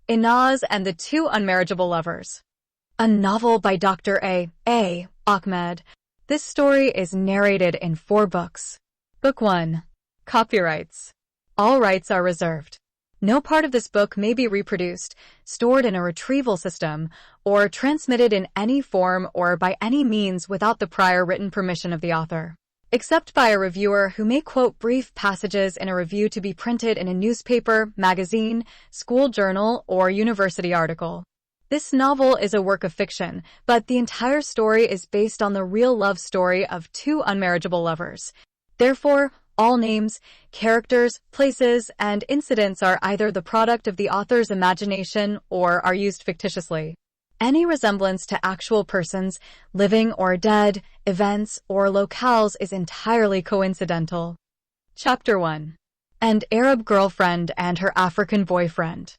Inaz and the Two Unmarriageable Lovers. A novel by Dr. A. Ahmed. This story is narrated in 4 books. Book 1. Copyrights. All rights are reserved. No part of this book may be reproduced, stored in a retrieval system, or transmitted in any form or by any means without the prior written permission of the author, except by a reviewer who may quote brief passages in a review to be printed in a newspaper, magazine, school journal, or university article. This novel is a work of fiction, but the entire story is based on the real love story of 2 unmarriageable lovers. Therefore, all names, characters, places, and incidents are either the product of the author's imagination or are used fictitiously. Any resemblance to actual persons, living or dead, events, or locales is entirely coincidental. Chapter 1. An Arab girlfriend and her African boyfriend.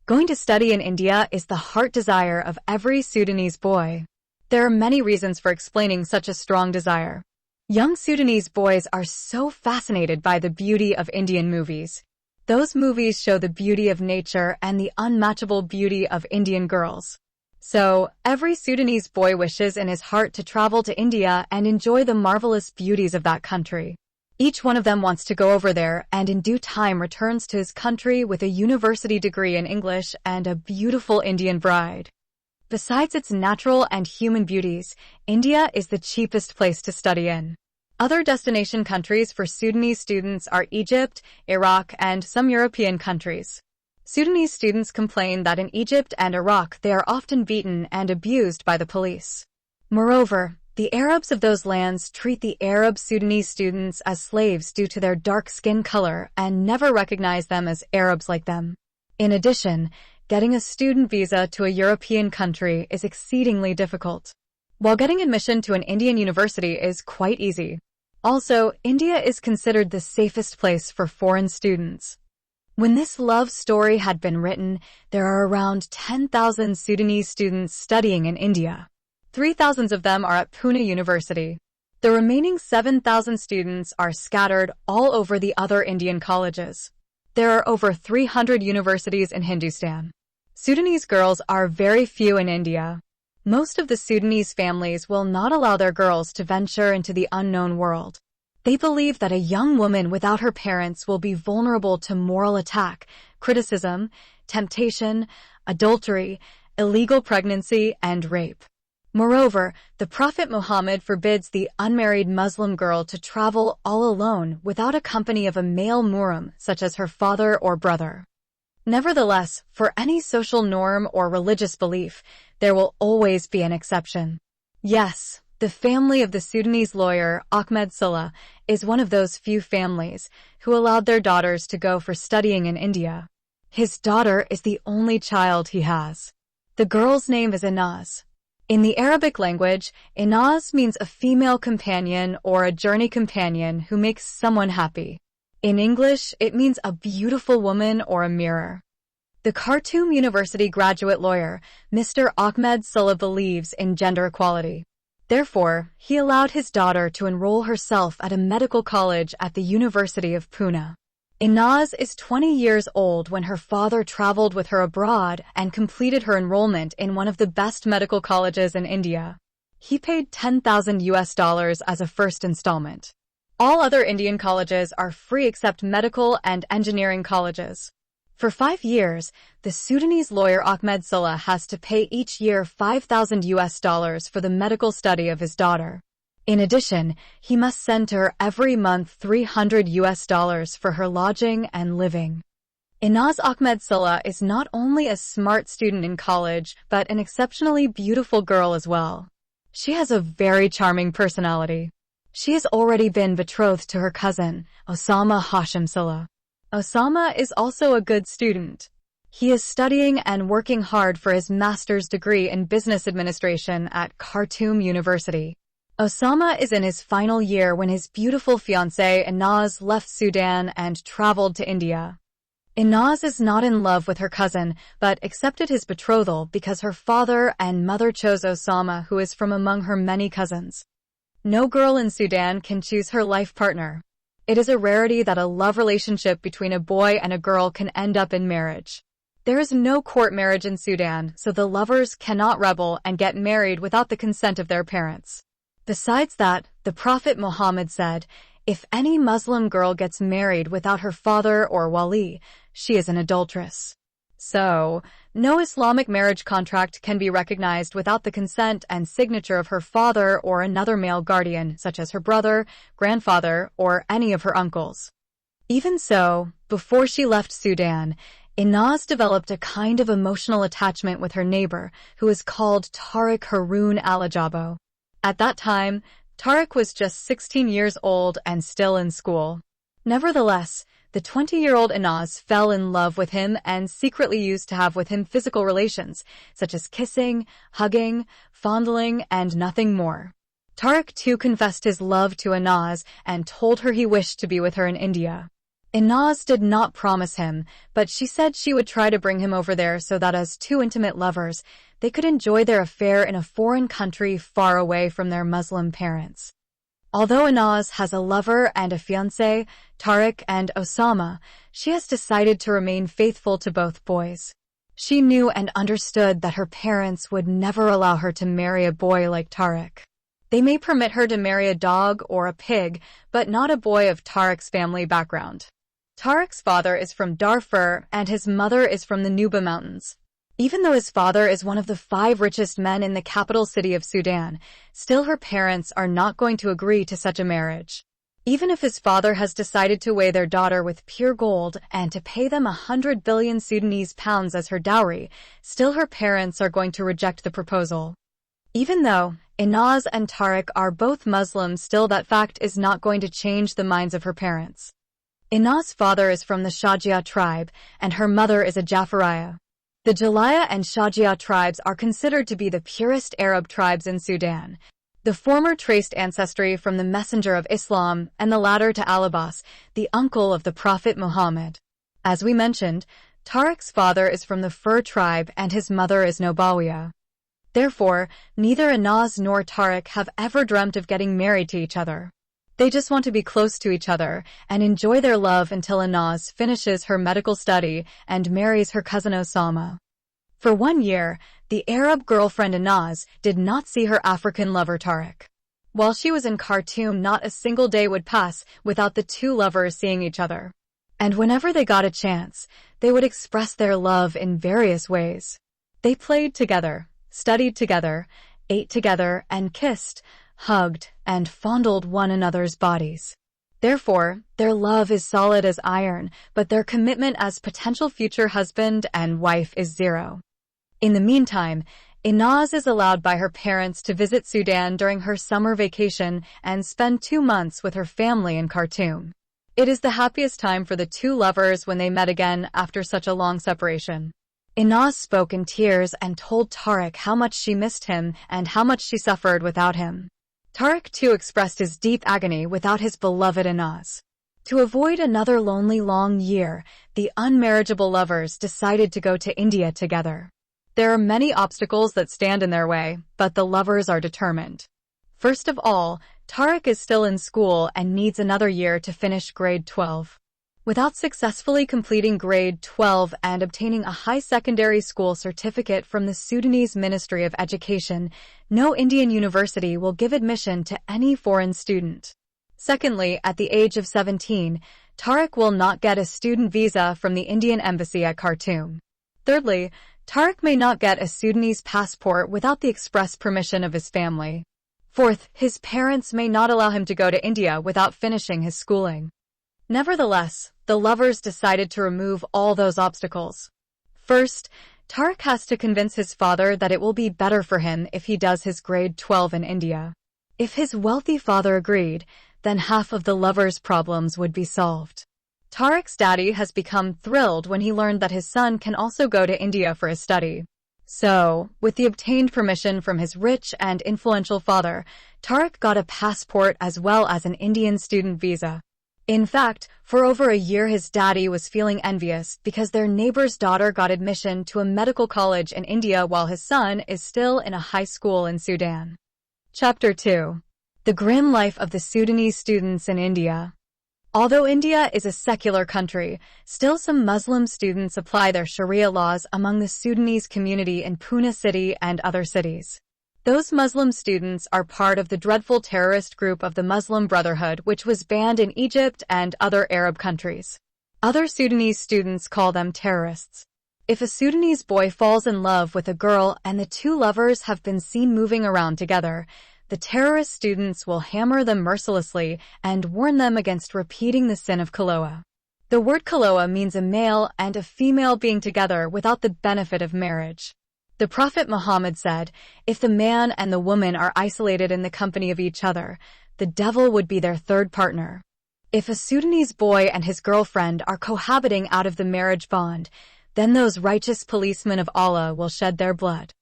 Going to study in India is the heart desire of every Sudanese boy. There are many reasons for explaining such a strong desire. Young Sudanese boys are so fascinated by the beauty of Indian movies. Those movies show the beauty of nature and the unmatchable beauty of Indian girls. So, every Sudanese boy wishes in his heart to travel to India and enjoy the marvelous beauties of that country. Each one of them wants to go over there and in due time returns to his country with a university degree in English and a beautiful Indian bride. Besides its natural and human beauties, India is the cheapest place to study in. Other destination countries for Sudanese students are Egypt, Iraq, and some European countries. Sudanese students complain that in Egypt and Iraq they are often beaten and abused by the police. Moreover, the Arabs of those lands treat the Arab Sudanese students as slaves due to their dark skin color and never recognize them as Arabs like them. In addition, getting a student visa to a European country is exceedingly difficult, while getting admission to an Indian university is quite easy. Also, India is considered the safest place for foreign students. When this love story had been written, there are around 10,000 Sudanese students studying in India. 3,000 of them are at Pune University. The remaining 7,000 students are scattered all over the other Indian colleges. There are over 300 universities in Hindustan. Sudanese girls are very few in India. Most of the Sudanese families will not allow their girls to venture into the unknown world. They believe that a young woman without her parents will be vulnerable to moral attack, criticism, temptation, adultery, illegal pregnancy, and rape. Moreover, the Prophet Muhammad forbids the unmarried Muslim girl to travel all alone without a company of a male muhrim, such as her father or brother. Nevertheless, for any social norm or religious belief, there will always be an exception. Yes, the family of the Sudanese lawyer Ahmed Saleh is one of those few families who allowed their daughters to go for studying in India. His daughter is the only child he has. The girl's name is Inaz. In the Arabic language, Inaz means a female companion or a journey companion who makes someone happy. In English, it means a beautiful woman or a mirror. The Khartoum University graduate lawyer, Mr. Ahmed Saleh, believes in gender equality. Therefore, he allowed his daughter to enroll herself at a medical college at the University of Pune. Inaz is 20 years old when her father traveled with her abroad and completed her enrollment in one of the best medical colleges in India. He paid $10,000 as a first installment. All other Indian colleges are free except medical and engineering colleges. For 5 years, the Sudanese lawyer Ahmed Saleh has to pay each year $5,000 for the medical study of his daughter. In addition, he must send her every month $300 for her lodging and living. Inaz Ahmed Saleh is not only a smart student in college, but an exceptionally beautiful girl as well. She has a very charming personality. She has already been betrothed to her cousin, Osama Hashim Saleh. Osama is also a good student. He is studying and working hard for his master's degree in business administration at Khartoum University. Osama is in his final year when his beautiful fiancée Inaz left Sudan and traveled to India. Inaz is not in love with her cousin, but accepted his betrothal because her father and mother chose Osama, who is from among her many cousins. No girl in Sudan can choose her life partner. It is a rarity that a love relationship between a boy and a girl can end up in marriage. There is no court marriage in Sudan, so the lovers cannot rebel and get married without the consent of their parents. Besides that, the Prophet Muhammad said, "If any Muslim girl gets married without her father or wali, she is an adulteress." So, no Islamic marriage contract can be recognized without the consent and signature of her father or another male guardian, such as her brother, grandfather, or any of her uncles. Even so, before she left Sudan, Inaz developed a kind of emotional attachment with her neighbor, who is called Tariq Harun al-Ajabo. At that time, Tariq was just 16 years old and still in school. Nevertheless, the 20-year-old Inaz fell in love with him and secretly used to have with him physical relations, such as kissing, hugging, fondling, and nothing more. Tariq too confessed his love to Inaz and told her he wished to be with her in India. Inaz did not promise him, but she said she would try to bring him over there so that as two intimate lovers, they could enjoy their affair in a foreign country far away from their Muslim parents. Although Inaz has a lover and a fiancé, Tariq and Osama, she has decided to remain faithful to both boys. She knew and understood that her parents would never allow her to marry a boy like Tariq. They may permit her to marry a dog or a pig, but not a boy of Tariq's family background. Tariq's father is from Darfur and his mother is from the Nuba Mountains. Even though his father is one of the 5 richest men in the capital city of Sudan, still her parents are not going to agree to such a marriage. Even if his father has decided to weigh their daughter with pure gold and to pay them 100 billion Sudanese pounds as her dowry, still her parents are going to reject the proposal. Even though Inaz and Tariq are both Muslims, still that fact is not going to change the minds of her parents. Inaz's father is from the Shajia tribe, and her mother is a Jafariya. The Jalaya and Shajia tribes are considered to be the purest Arab tribes in Sudan. The former traced ancestry from the Messenger of Islam, and the latter to Al-Abbas, the uncle of the Prophet Muhammad. As we mentioned, Tariq's father is from the Fur tribe and his mother is Nobawiya. Therefore, neither Inaz nor Tariq have ever dreamt of getting married to each other. They just want to be close to each other and enjoy their love until Inaz finishes her medical study and marries her cousin Osama. For 1 year, the Arab girlfriend Inaz did not see her African lover Tariq. While she was in Khartoum, not a single day would pass without the two lovers seeing each other. And whenever they got a chance, they would express their love in various ways. They played together, studied together, ate together, and kissed, hugged, and fondled one another's bodies. Therefore, their love is solid as iron, but their commitment as potential future husband and wife is zero. In the meantime, Inaz is allowed by her parents to visit Sudan during her summer vacation and spend 2 months with her family in Khartoum. It is the happiest time for the two lovers when they met again after such a long separation. Inaz spoke in tears and told Tariq how much she missed him and how much she suffered without him. Tariq too expressed his deep agony without his beloved Inaz. To avoid another lonely long year, the unmarriageable lovers decided to go to India together. There are many obstacles that stand in their way, but the lovers are determined. First of all, Tariq is still in school and needs another year to finish grade 12. Without successfully completing grade 12 and obtaining a high secondary school certificate from the Sudanese Ministry of Education, no Indian university will give admission to any foreign student. Secondly, at the age of 17, Tariq will not get a student visa from the Indian embassy at Khartoum. Thirdly, Tariq may not get a Sudanese passport without the express permission of his family. Fourth, his parents may not allow him to go to India without finishing his schooling. Nevertheless, the lovers decided to remove all those obstacles. First, Tariq has to convince his father that it will be better for him if he does his grade 12 in India. If his wealthy father agreed, then half of the lovers' problems would be solved. Tariq's daddy has become thrilled when he learned that his son can also go to India for his study. So, with the obtained permission from his rich and influential father, Tariq got a passport as well as an Indian student visa. In fact, for over a year his daddy was feeling envious because their neighbor's daughter got admission to a medical college in India while his son is still in a high school in Sudan. Chapter 2. The Grim Life of the Sudanese Students in India. Although India is a secular country, still some Muslim students apply their Sharia laws among the Sudanese community in Pune city and other cities. Those Muslim students are part of the dreadful terrorist group of the Muslim Brotherhood, which was banned in Egypt and other Arab countries. Other Sudanese students call them terrorists. If a Sudanese boy falls in love with a girl and the two lovers have been seen moving around together, the terrorist students will hammer them mercilessly and warn them against repeating the sin of Kaloa. The word Kaloa means a male and a female being together without the benefit of marriage. The Prophet Muhammad said, if the man and the woman are isolated in the company of each other, the devil would be their third partner. If a Sudanese boy and his girlfriend are cohabiting out of the marriage bond, then those righteous policemen of Allah will shed their blood.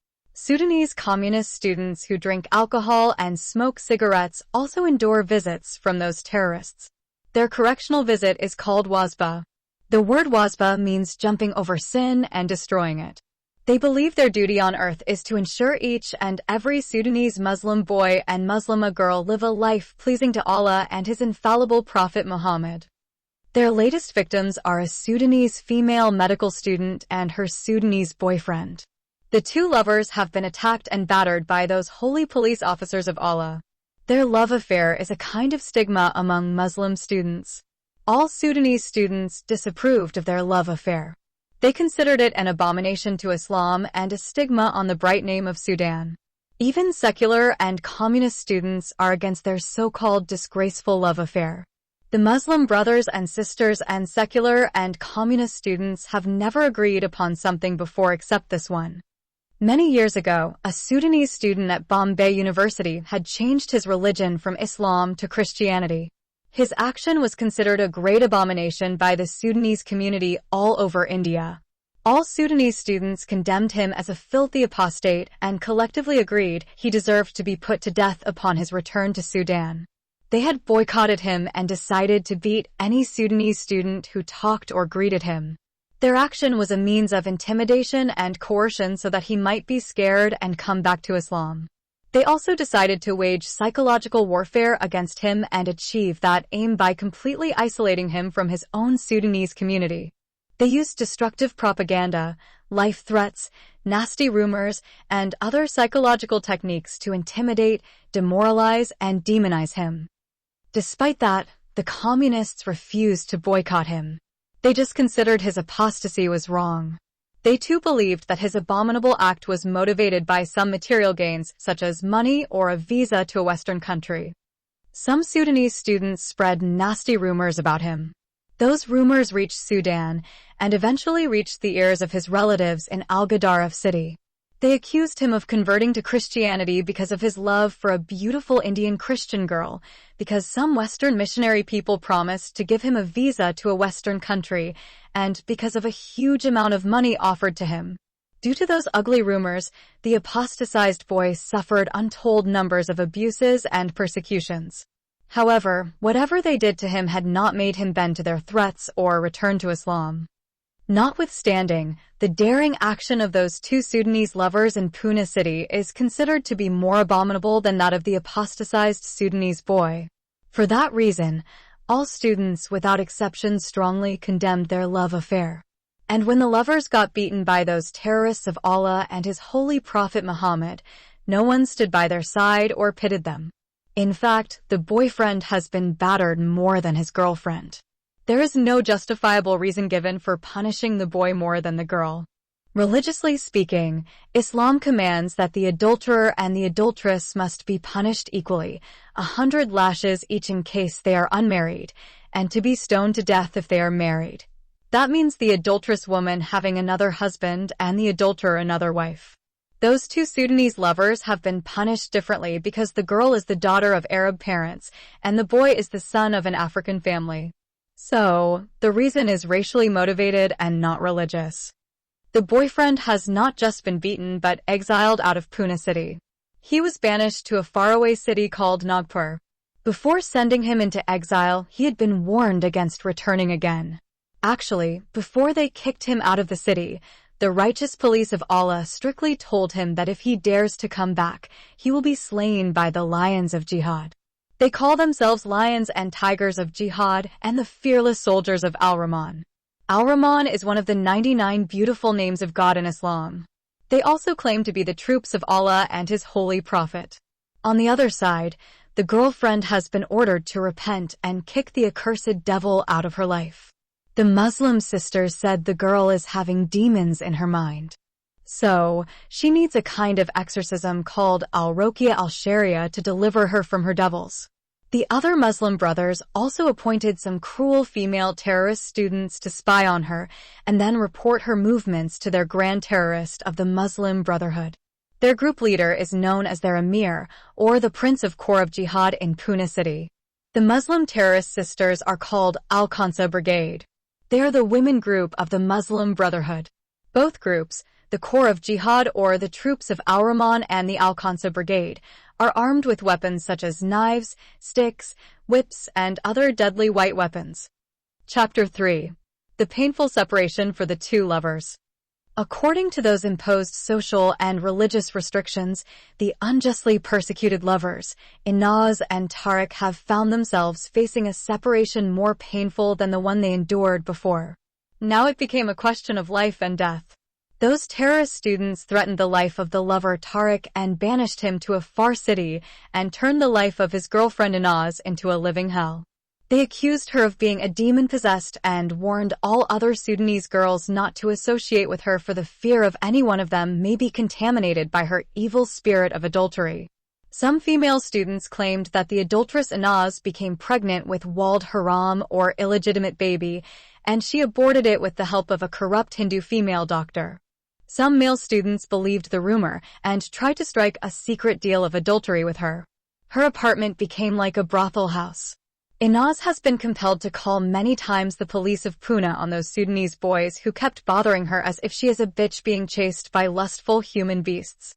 Sudanese communist students who drink alcohol and smoke cigarettes also endure visits from those terrorists. Their correctional visit is called wasba. The word wasba means jumping over sin and destroying it. They believe their duty on earth is to ensure each and every Sudanese Muslim boy and Muslima girl live a life pleasing to Allah and His infallible Prophet Muhammad. Their latest victims are a Sudanese female medical student and her Sudanese boyfriend. The two lovers have been attacked and battered by those holy police officers of Allah. Their love affair is a kind of stigma among Muslim students. All Sudanese students disapproved of their love affair. They considered it an abomination to Islam and a stigma on the bright name of Sudan. Even secular and communist students are against their so-called disgraceful love affair. The Muslim brothers and sisters and secular and communist students have never agreed upon something before except this one. Many years ago, a Sudanese student at Bombay University had changed his religion from Islam to Christianity. His action was considered a great abomination by the Sudanese community all over India. All Sudanese students condemned him as a filthy apostate and collectively agreed he deserved to be put to death upon his return to Sudan. They had boycotted him and decided to beat any Sudanese student who talked or greeted him. Their action was a means of intimidation and coercion so that he might be scared and come back to Islam. They also decided to wage psychological warfare against him and achieve that aim by completely isolating him from his own Sudanese community. They used destructive propaganda, life threats, nasty rumors, and other psychological techniques to intimidate, demoralize, and demonize him. Despite that, the communists refused to boycott him. They just considered his apostasy was wrong. They too believed that his abominable act was motivated by some material gains, such as money or a visa to a Western country. Some Sudanese students spread nasty rumors about him. Those rumors reached Sudan and eventually reached the ears of his relatives in Al-Gadaref city. They accused him of converting to Christianity because of his love for a beautiful Indian Christian girl, because some Western missionary people promised to give him a visa to a Western country, and because of a huge amount of money offered to him. Due to those ugly rumors, the apostatized boy suffered untold numbers of abuses and persecutions. However, whatever they did to him had not made him bend to their threats or return to Islam. Notwithstanding, the daring action of those two Sudanese lovers in Pune city is considered to be more abominable than that of the apostatized Sudanese boy. For that reason, all students without exception strongly condemned their love affair. And when the lovers got beaten by those terrorists of Allah and His holy Prophet Muhammad, no one stood by their side or pitied them. In fact, the boyfriend has been battered more than his girlfriend. There is no justifiable reason given for punishing the boy more than the girl. Religiously speaking, Islam commands that the adulterer and the adulteress must be punished equally, 100 lashes each in case they are unmarried, and to be stoned to death if they are married. That means the adulterous woman having another husband and the adulterer another wife. Those two Sudanese lovers have been punished differently because the girl is the daughter of Arab parents and the boy is the son of an African family. So, the reason is racially motivated and not religious. The boyfriend has not just been beaten but exiled out of Pune city. He was banished to a faraway city called Nagpur. Before sending him into exile, he had been warned against returning again. Actually, before they kicked him out of the city, the righteous police of Allah strictly told him that if he dares to come back, he will be slain by the lions of jihad. They call themselves lions and tigers of jihad and the fearless soldiers of Al-Rahman. Al-Rahman is one of the 99 beautiful names of God in Islam. They also claim to be the troops of Allah and His holy prophet. On the other side, the girlfriend has been ordered to repent and kick the accursed devil out of her life. The Muslim sisters said the girl is having demons in her mind. So, she needs a kind of exorcism called al-Ruqya al-Sharia to deliver her from her devils. The other Muslim brothers also appointed some cruel female terrorist students to spy on her and then report her movements to their grand terrorist of the Muslim Brotherhood. Their group leader is known as their Emir, or the Prince of Corps of Jihad in Pune city. The Muslim terrorist sisters are called Al-Khansa Brigade. They are the women group of the Muslim Brotherhood. Both groups, the Corps of Jihad or the troops of Al-Rahman and the Al-Khansa Brigade, are armed with weapons such as knives, sticks, whips, and other deadly white weapons. Chapter 3. The painful separation for the two lovers. According to those imposed social and religious restrictions, the unjustly persecuted lovers, Inaz and Tariq, have found themselves facing a separation more painful than the one they endured before. Now it became a question of life and death. Those terrorist students threatened the life of the lover Tariq and banished him to a far city and turned the life of his girlfriend Inaz into a living hell. They accused her of being a demon-possessed and warned all other Sudanese girls not to associate with her for the fear of any one of them may be contaminated by her evil spirit of adultery. Some female students claimed that the adulteress Inaz became pregnant with Wald Haram or illegitimate baby, and she aborted it with the help of a corrupt Hindu female doctor. Some male students believed the rumor and tried to strike a secret deal of adultery with her. Her apartment became like a brothel house. Inaz has been compelled to call many times the police of Pune on those Sudanese boys who kept bothering her as if she is a bitch being chased by lustful human beasts.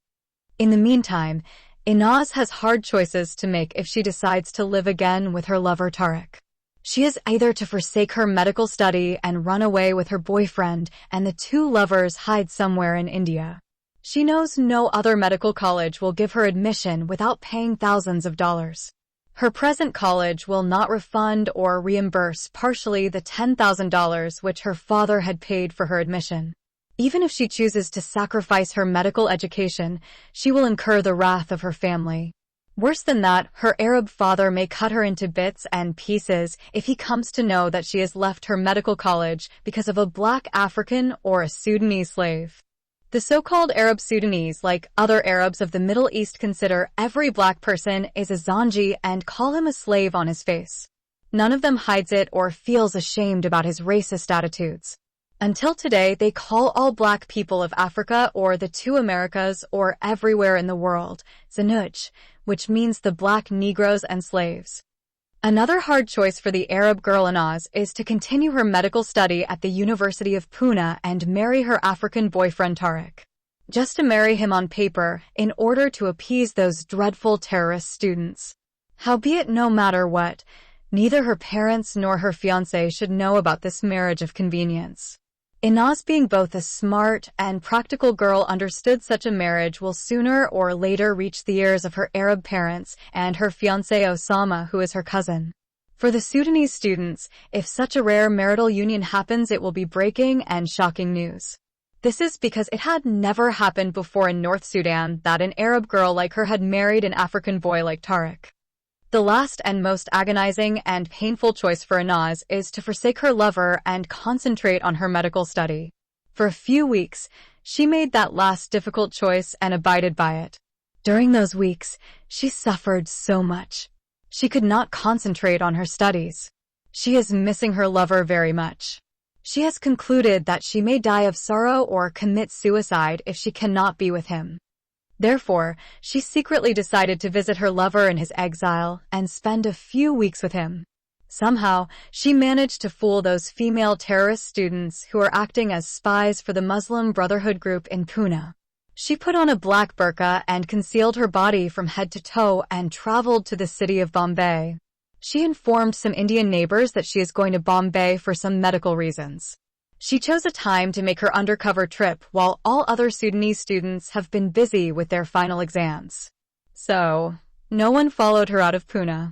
In the meantime, Inaz has hard choices to make if she decides to live again with her lover Tariq. She is either to forsake her medical study and run away with her boyfriend, and the two lovers hide somewhere in India. She knows no other medical college will give her admission without paying thousands of dollars. Her present college will not refund or reimburse partially the $10,000 which her father had paid for her admission. Even if she chooses to sacrifice her medical education, she will incur the wrath of her family. Worse than that, her Arab father may cut her into bits and pieces if he comes to know that she has left her medical college because of a black African or a Sudanese slave. The so-called Arab Sudanese, like other Arabs of the Middle East, consider every black person is a Zanji and call him a slave on his face. None of them hides it or feels ashamed about his racist attitudes. Until today, they call all black people of Africa or the two Americas or everywhere in the world, Zanuj, which means the black Negroes and slaves. Another hard choice for the Arab girl Inaz is to continue her medical study at the University of Pune and marry her African boyfriend Tariq. Just to marry him on paper in order to appease those dreadful terrorist students. Howbeit, no matter what, neither her parents nor her fiancé should know about this marriage of convenience. Inaz, being both a smart and practical girl, understood such a marriage will sooner or later reach the ears of her Arab parents and her fiancé Osama, who is her cousin. For the Sudanese students, if such a rare marital union happens, it will be breaking and shocking news. This is because it had never happened before in North Sudan that an Arab girl like her had married an African boy like Tariq. The last and most agonizing and painful choice for Inaz is to forsake her lover and concentrate on her medical study. For a few weeks, she made that last difficult choice and abided by it. During those weeks, she suffered so much. She could not concentrate on her studies. She is missing her lover very much. She has concluded that she may die of sorrow or commit suicide if she cannot be with him. Therefore, she secretly decided to visit her lover in his exile and spend a few weeks with him. Somehow, she managed to fool those female terrorist students who are acting as spies for the Muslim Brotherhood group in Pune. She put on a black burqa and concealed her body from head to toe and traveled to the city of Bombay. She informed some Indian neighbors that she is going to Bombay for some medical reasons. She chose a time to make her undercover trip while all other Sudanese students have been busy with their final exams. So, no one followed her out of Pune.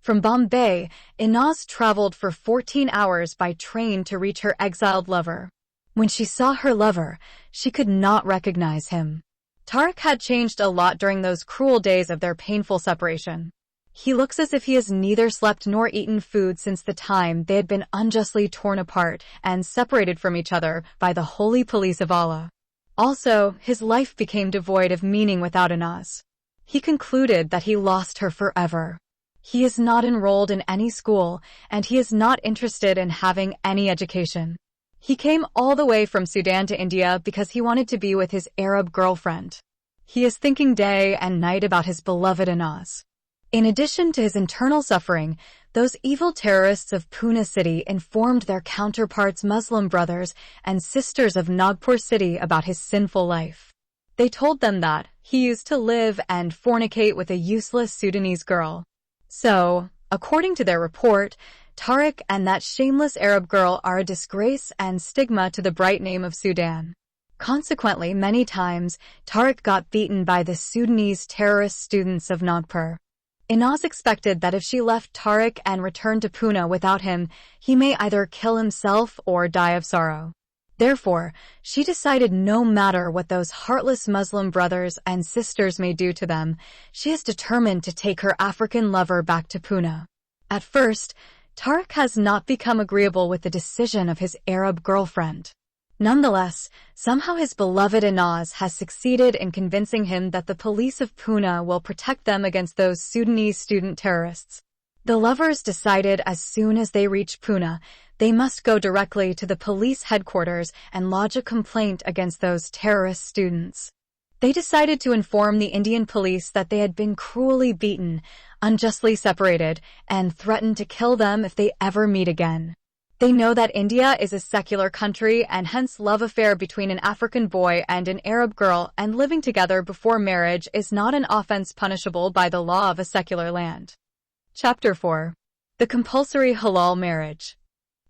From Bombay, Inaz traveled for 14 hours by train to reach her exiled lover. When she saw her lover, she could not recognize him. Tariq had changed a lot during those cruel days of their painful separation. He looks as if he has neither slept nor eaten food since the time they had been unjustly torn apart and separated from each other by the holy police of Allah. Also, his life became devoid of meaning without Inaz. He concluded that he lost her forever. He is not enrolled in any school, and he is not interested in having any education. He came all the way from Sudan to India because he wanted to be with his Arab girlfriend. He is thinking day and night about his beloved Inaz. In addition to his internal suffering, those evil terrorists of Pune city informed their counterparts Muslim brothers and sisters of Nagpur city about his sinful life. They told them that he used to live and fornicate with a useless Sudanese girl. So, according to their report, Tariq and that shameless Arab girl are a disgrace and stigma to the bright name of Sudan. Consequently, many times, Tariq got beaten by the Sudanese terrorist students of Nagpur. Inaz expected that if she left Tariq and returned to Pune without him, he may either kill himself or die of sorrow. Therefore, she decided no matter what those heartless Muslim brothers and sisters may do to them, she is determined to take her African lover back to Pune. At first, Tariq has not become agreeable with the decision of his Arab girlfriend. Nonetheless, somehow his beloved Inaz has succeeded in convincing him that the police of Pune will protect them against those Sudanese student terrorists. The lovers decided as soon as they reach Pune, they must go directly to the police headquarters and lodge a complaint against those terrorist students. They decided to inform the Indian police that they had been cruelly beaten, unjustly separated, and threatened to kill them if they ever meet again. They know that India is a secular country and hence love affair between an African boy and an Arab girl and living together before marriage is not an offense punishable by the law of a secular land. Chapter 4. The Compulsory Halal Marriage.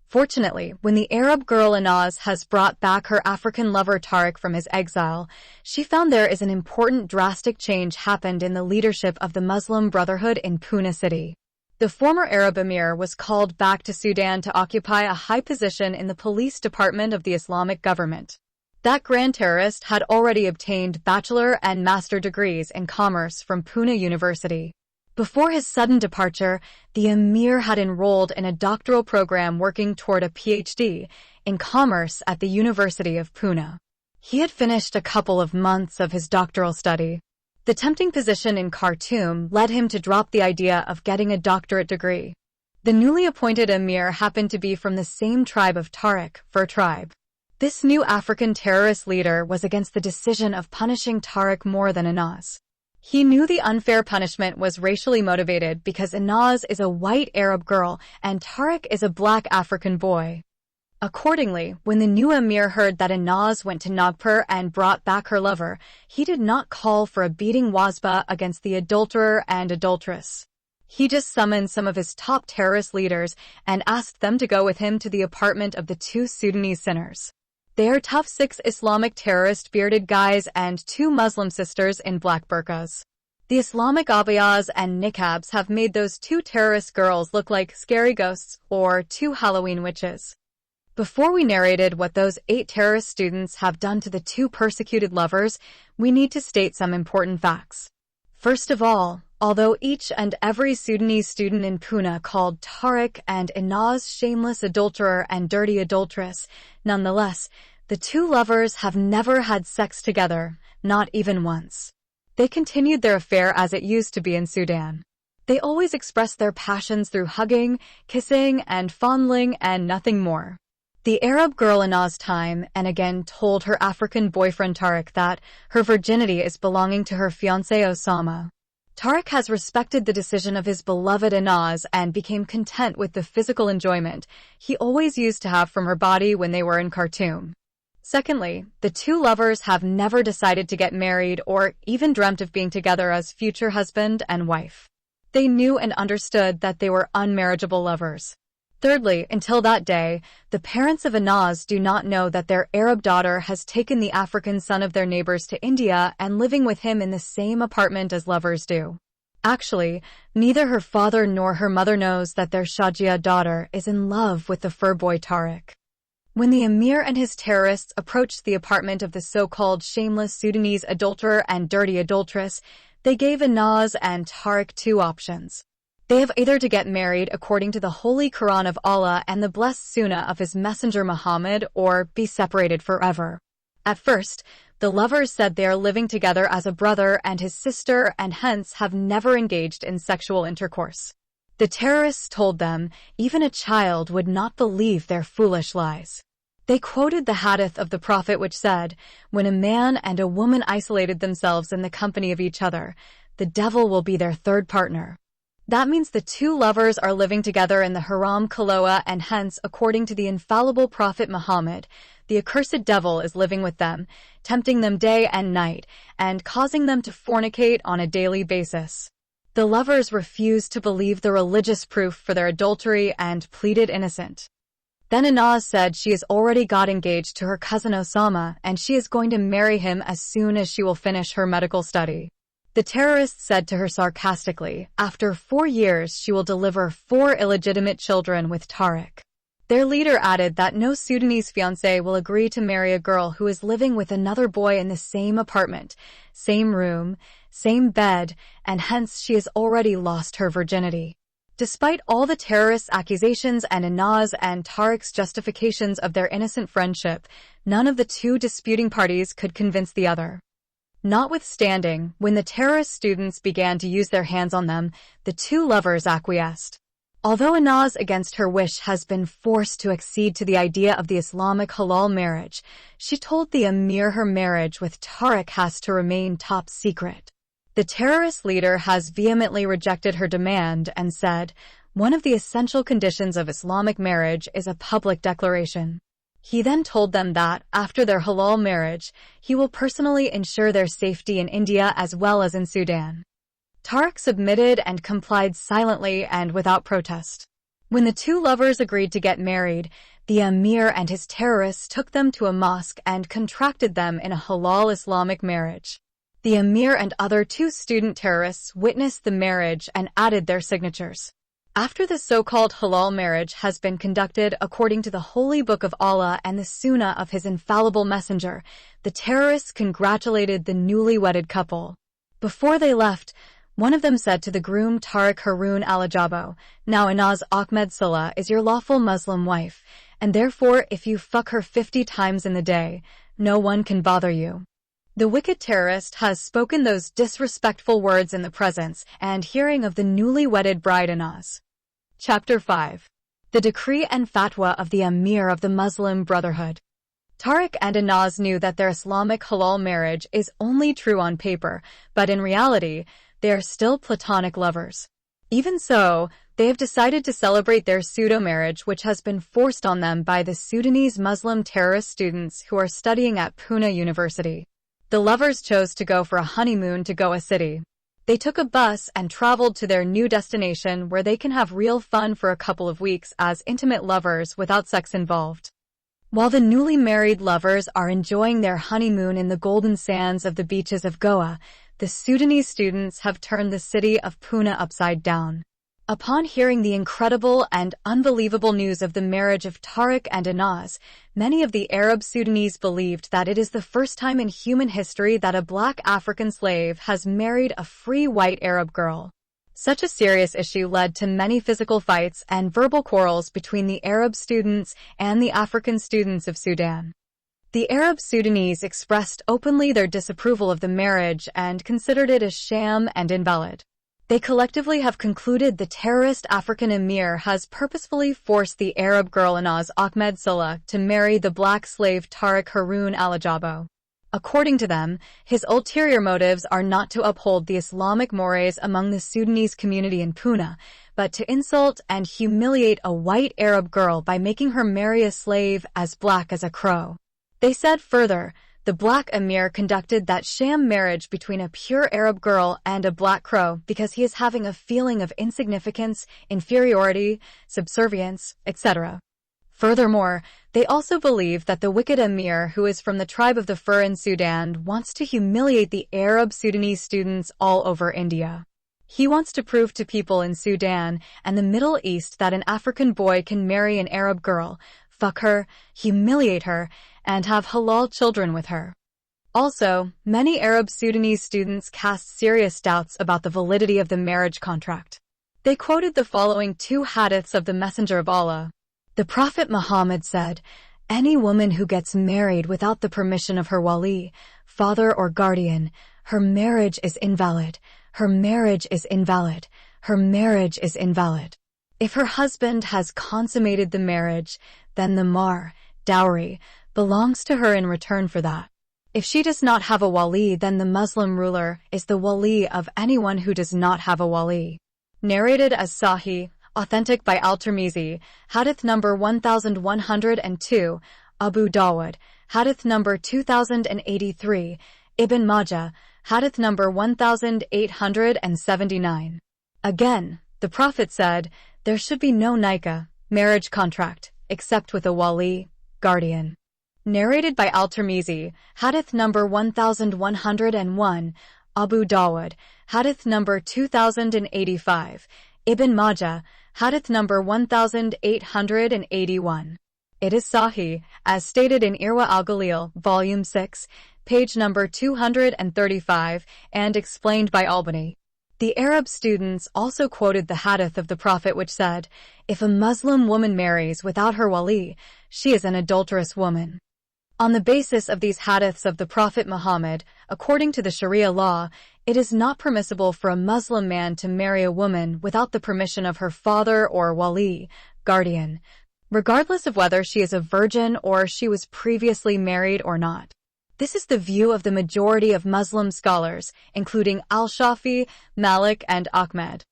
Fortunately, when the Arab girl Inaz has brought back her African lover Tariq from his exile, she found there is an important drastic change happened in the leadership of the Muslim Brotherhood in Pune city. The former Arab emir was called back to Sudan to occupy a high position in the police department of the Islamic government. That grand terrorist had already obtained bachelor and master degrees in commerce from Pune University. Before his sudden departure, the emir had enrolled in a doctoral program working toward a PhD in commerce at the University of Pune. He had finished a couple of months of his doctoral study. The tempting position in Khartoum led him to drop the idea of getting a doctorate degree. The newly appointed emir happened to be from the same tribe of Tariq, Fur tribe. This new African terrorist leader was against the decision of punishing Tariq more than Inaz. He knew the unfair punishment was racially motivated because Inaz is a white Arab girl and Tariq is a black African boy. Accordingly, when the new emir heard that Inaz went to Nagpur and brought back her lover, he did not call for a beating wasba against the adulterer and adulteress. He just summoned some of his top terrorist leaders and asked them to go with him to the apartment of the two Sudanese sinners. They are tough 6 Islamic terrorist bearded guys and 2 Muslim sisters in black burqas. The Islamic abayas and niqabs have made those 2 terrorist girls look like scary ghosts or 2 Halloween witches. Before we narrated what those 8 terrorist students have done to the 2 persecuted lovers, we need to state some important facts. First of all, although each and every Sudanese student in Pune called Tariq and Inaz shameless adulterer and dirty adulteress, nonetheless, the 2 lovers have never had sex together, not even once. They continued their affair as it used to be in Sudan. They always expressed their passions through hugging, kissing, and fondling and nothing more. The Arab girl Inaz time and again told her African boyfriend Tariq that her virginity is belonging to her fiancé Osama. Tariq has respected the decision of his beloved Inaz and became content with the physical enjoyment he always used to have from her body when they were in Khartoum. Secondly, the 2 lovers have never decided to get married or even dreamt of being together as future husband and wife. They knew and understood that they were unmarriageable lovers. Thirdly, until that day, the parents of Inaz do not know that their Arab daughter has taken the African son of their neighbors to India and living with him in the same apartment as lovers do. Actually, neither her father nor her mother knows that their Shajia daughter is in love with the fur boy Tariq. When the emir and his terrorists approached the apartment of the so-called shameless Sudanese adulterer and dirty adulteress, they gave Anaz and Tariq two options. They have either to get married according to the Holy Quran of Allah and the blessed Sunnah of His Messenger Muhammad, or be separated forever. At first, the lovers said they are living together as a brother and his sister and hence have never engaged in sexual intercourse. The terrorists told them even a child would not believe their foolish lies. They quoted the hadith of the Prophet which said, "When a man and a woman isolated themselves in the company of each other, the devil will be their third partner." That means the two lovers are living together in the haram kaloa and hence, according to the infallible Prophet Muhammad, the accursed devil is living with them, tempting them day and night, and causing them to fornicate on a daily basis. The lovers refused to believe the religious proof for their adultery and pleaded innocent. Then Anaz said she has already got engaged to her cousin Osama and she is going to marry him as soon as she will finish her medical study. The terrorists said to her sarcastically, after 4 years she will deliver 4 illegitimate children with Tariq. Their leader added that no Sudanese fiancé will agree to marry a girl who is living with another boy in the same apartment, same room, same bed, and hence she has already lost her virginity. Despite all the terrorists' accusations and Anaz and Tariq's justifications of their innocent friendship, none of the two disputing parties could convince the other. Notwithstanding, when the terrorist students began to use their hands on them, the two lovers acquiesced. Although Anaz, against her wish, has been forced to accede to the idea of the Islamic halal marriage, she told the emir her marriage with Tariq has to remain top secret. The terrorist leader has vehemently rejected her demand and said, one of the essential conditions of Islamic marriage is a public declaration. He then told them that, after their halal marriage, he will personally ensure their safety in India as well as in Sudan. Tariq submitted and complied silently and without protest. When the two lovers agreed to get married, the emir and his terrorists took them to a mosque and contracted them in a halal Islamic marriage. The emir and other 2 student terrorists witnessed the marriage and added their signatures. After the so-called halal marriage has been conducted according to the Holy Book of Allah and the Sunnah of His infallible messenger, the terrorists congratulated the newly wedded couple. Before they left, one of them said to the groom Tariq Harun al-Ajabo, "Now Anaz Ahmed Salah is your lawful Muslim wife, and therefore if you fuck her 50 times in the day, no one can bother you." The wicked terrorist has spoken those disrespectful words in the presence and hearing of the newly wedded bride Anaz. Chapter 5. The Decree and Fatwa of the Emir of the Muslim Brotherhood. Tariq and Anaz knew that their Islamic halal marriage is only true on paper, but in reality, they are still platonic lovers. Even so, they have decided to celebrate their pseudo-marriage which has been forced on them by the Sudanese Muslim terrorist students who are studying at Pune University. The lovers chose to go for a honeymoon to Goa City. They took a bus and traveled to their new destination where they can have real fun for a couple of weeks as intimate lovers without sex involved. While the newly married lovers are enjoying their honeymoon in the golden sands of the beaches of Goa, the Sudanese students have turned the city of Pune upside down. Upon hearing the incredible and unbelievable news of the marriage of Tariq and Anaz, many of the Arab Sudanese believed that it is the first time in human history that a black African slave has married a free white Arab girl. Such a serious issue led to many physical fights and verbal quarrels between the Arab students and the African students of Sudan. The Arab Sudanese expressed openly their disapproval of the marriage and considered it a sham and invalid. They collectively have concluded the terrorist African emir has purposefully forced the Arab girl Anaz Ahmed Salah to marry the black slave Tariq Harun al-Ajabo. According to them, his ulterior motives are not to uphold the Islamic mores among the Sudanese community in Pune, but to insult and humiliate a white Arab girl by making her marry a slave as black as a crow. They said further, the black emir conducted that sham marriage between a pure Arab girl and a black crow because he is having a feeling of insignificance, inferiority, subservience, etc. Furthermore, they also believe that the wicked emir, who is from the tribe of the Fur in Sudan, wants to humiliate the Arab Sudanese students all over India. He wants to prove to people in Sudan and the Middle East that an African boy can marry an Arab girl, fuck her, humiliate her, and have halal children with her. Also, many Arab Sudanese students cast serious doubts about the validity of the marriage contract. They quoted the following two hadiths of the Messenger of Allah. The Prophet Muhammad said, "Any woman who gets married without the permission of her wali, father or guardian, her marriage is invalid. Her marriage is invalid. Her marriage is invalid. If her husband has consummated the marriage, then the mahr, dowry, belongs to her in return for that. If she does not have a wali, then the Muslim ruler is the wali of anyone who does not have a wali." Narrated as Sahih, authentic by Al-Tirmizi, hadith number 1102, Abu Dawud, hadith number 2083, Ibn Majah, hadith number 1879. Again, the Prophet said, there should be no nikah, marriage contract, except with a wali, guardian. Narrated by Al-Tirmizi, hadith number 1101, Abu Dawud, hadith number 2085, Ibn Majah, hadith number 1881. It is Sahih, as stated in Irwa al-Ghalil, volume 6, page number 235, and explained by Albani. The Arab students also quoted the hadith of the Prophet which said, if a Muslim woman marries without her wali, she is an adulterous woman. On the basis of these hadiths of the Prophet Muhammad, according to the Sharia law, it is not permissible for a Muslim man to marry a woman without the permission of her father or wali, guardian, regardless of whether she is a virgin or she was previously married or not. This is the view of the majority of Muslim scholars, including Al-Shafi, Malik, and Ahmed.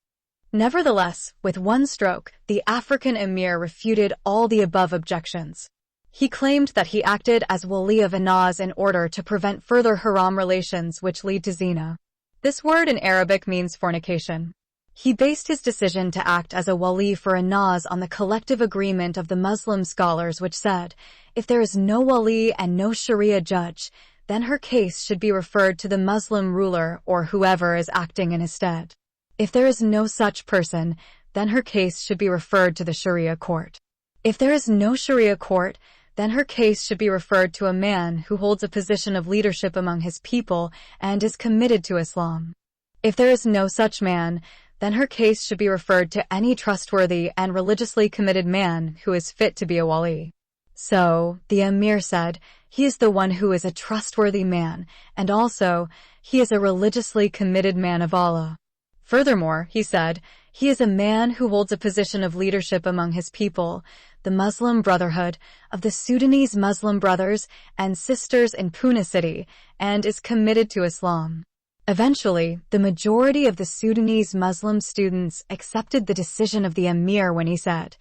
Nevertheless, with one stroke, the African emir refuted all the above objections. He claimed that he acted as wali of Anaz in order to prevent further haram relations which lead to zina. This word in Arabic means fornication. He based his decision to act as a wali for Anaz on the collective agreement of the Muslim scholars which said, if there is no wali and no Sharia judge, then her case should be referred to the Muslim ruler or whoever is acting in his stead. If there is no such person, then her case should be referred to the Sharia court. If there is no Sharia court, then her case should be referred to a man who holds a position of leadership among his people and is committed to Islam. If there is no such man, then her case should be referred to any trustworthy and religiously committed man who is fit to be a wali. So, the emir said, he is the one who is a trustworthy man, and also, he is a religiously committed man of Allah. Furthermore, he said, he is a man who holds a position of leadership among his people, the Muslim Brotherhood, of the Sudanese Muslim brothers and sisters in Pune city, and is committed to Islam. Eventually, the majority of the Sudanese Muslim students accepted the decision of the emir when he said,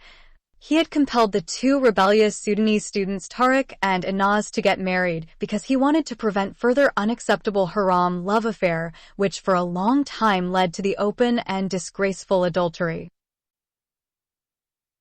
he had compelled the two rebellious Sudanese students Tariq and Anaz to get married because he wanted to prevent further unacceptable haram love affair which for a long time led to the open and disgraceful adultery.